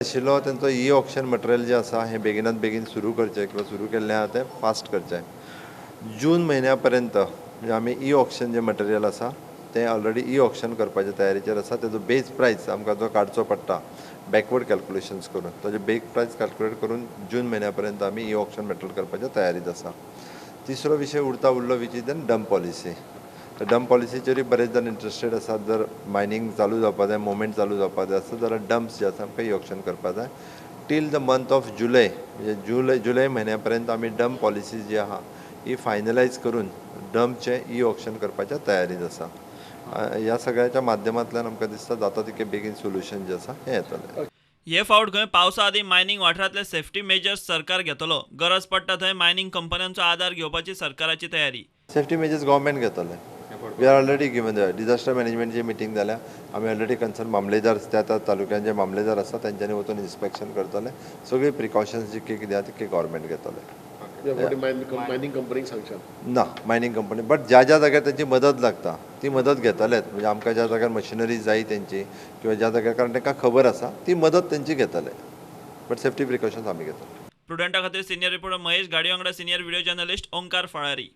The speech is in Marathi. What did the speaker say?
आशिल्लो तेंचो ई ऑक्शन मटेरियल जे आसा हें बेगिनात बेगीन सुरू करचें किंवा सुरू केल्लें आहा तें फास्ट करचें. जून म्हयन्या पर्यंत म्हणजे आमी ई ऑक्शन जें मटेरियल आसा तें ऑलरेडी ई ऑक्शन करपाच्या तयारीचेर आसा. तेजो बेज प्रायस आमकां जो काडचो पडटा बॅकवर्ड कॅल्क्युलेशन्स करून ताजे बेज प्रायस कॅल्क्युलेट करून जून म्हयन्या पर्यंत आमी ई ऑक्शन मटेरियल करपाच्या तयारीत आसा. तिसरो विशय उरलो which is the dump policy. Dump पॉलिसीचेरूय बरेच जाण इंट्रस्टेड आसात. जर मायनींग चालू जावपा जाय, मुवमेंट चालू जावपा जाय आसत जाल्यार डंप्स जे आसा आमकां ई ऑक्शन करपा जाय. Till the month of July म्हणजे जुलय म्हयन्या पर्यंत आमी डंप पॉलिसी जी आहा ही फायनलायज करून डंपचें ई ऑक्शन करपाच्या तयारीत आसा. ह्या सगळ्याच्या माध्यमांतल्यान आमकां दिसता जाता तितकें बेगीन सोल्युशन जें आसा हें येतलें. हे फावट गोंय पावसा आदी मायनींग वाठारांतले सेफ्टी मेजर्स सरकार घेतलो. गरज पडटा थंय मायनींग कंपन्यांचो आदार घेवपाची सरकाराची तयारी. सेफ्टी मेजर्स गव्हर्मेंट घेतले. We are already given disaster मॅनेजमेंटची मिटींग जाल्या. आमी ऑलरेडी कन्सर्न मामलेदार त्या तालुक्यान जे मामलेदार आसा तेंच्यांनी वचून इन्स्पेक्शन करतले. सगळी प्रिकॉशन्स जी कितें आहा ती गव्हर्मेंट घेतले. मायनिंग कंपनीक सांगशात ना मायनींग कंपनी बट ज्या ज्या जाग्यार त्यांची मदत लागता ती मदत घेतलेत. म्हणजे आमकां ज्या जाग्यार मशिनरीज जाय तेंची किंवा ज्या जाग्यार कारण तांकां खबर आसा ती मदत तेंची घेतले. बट सेफ्टी प्रिकॉशन्स आमी घेतले. प्रुडंटा खातीर senior reporter Mahesh Gadi Wangda senior video journalist Omkar Phalari.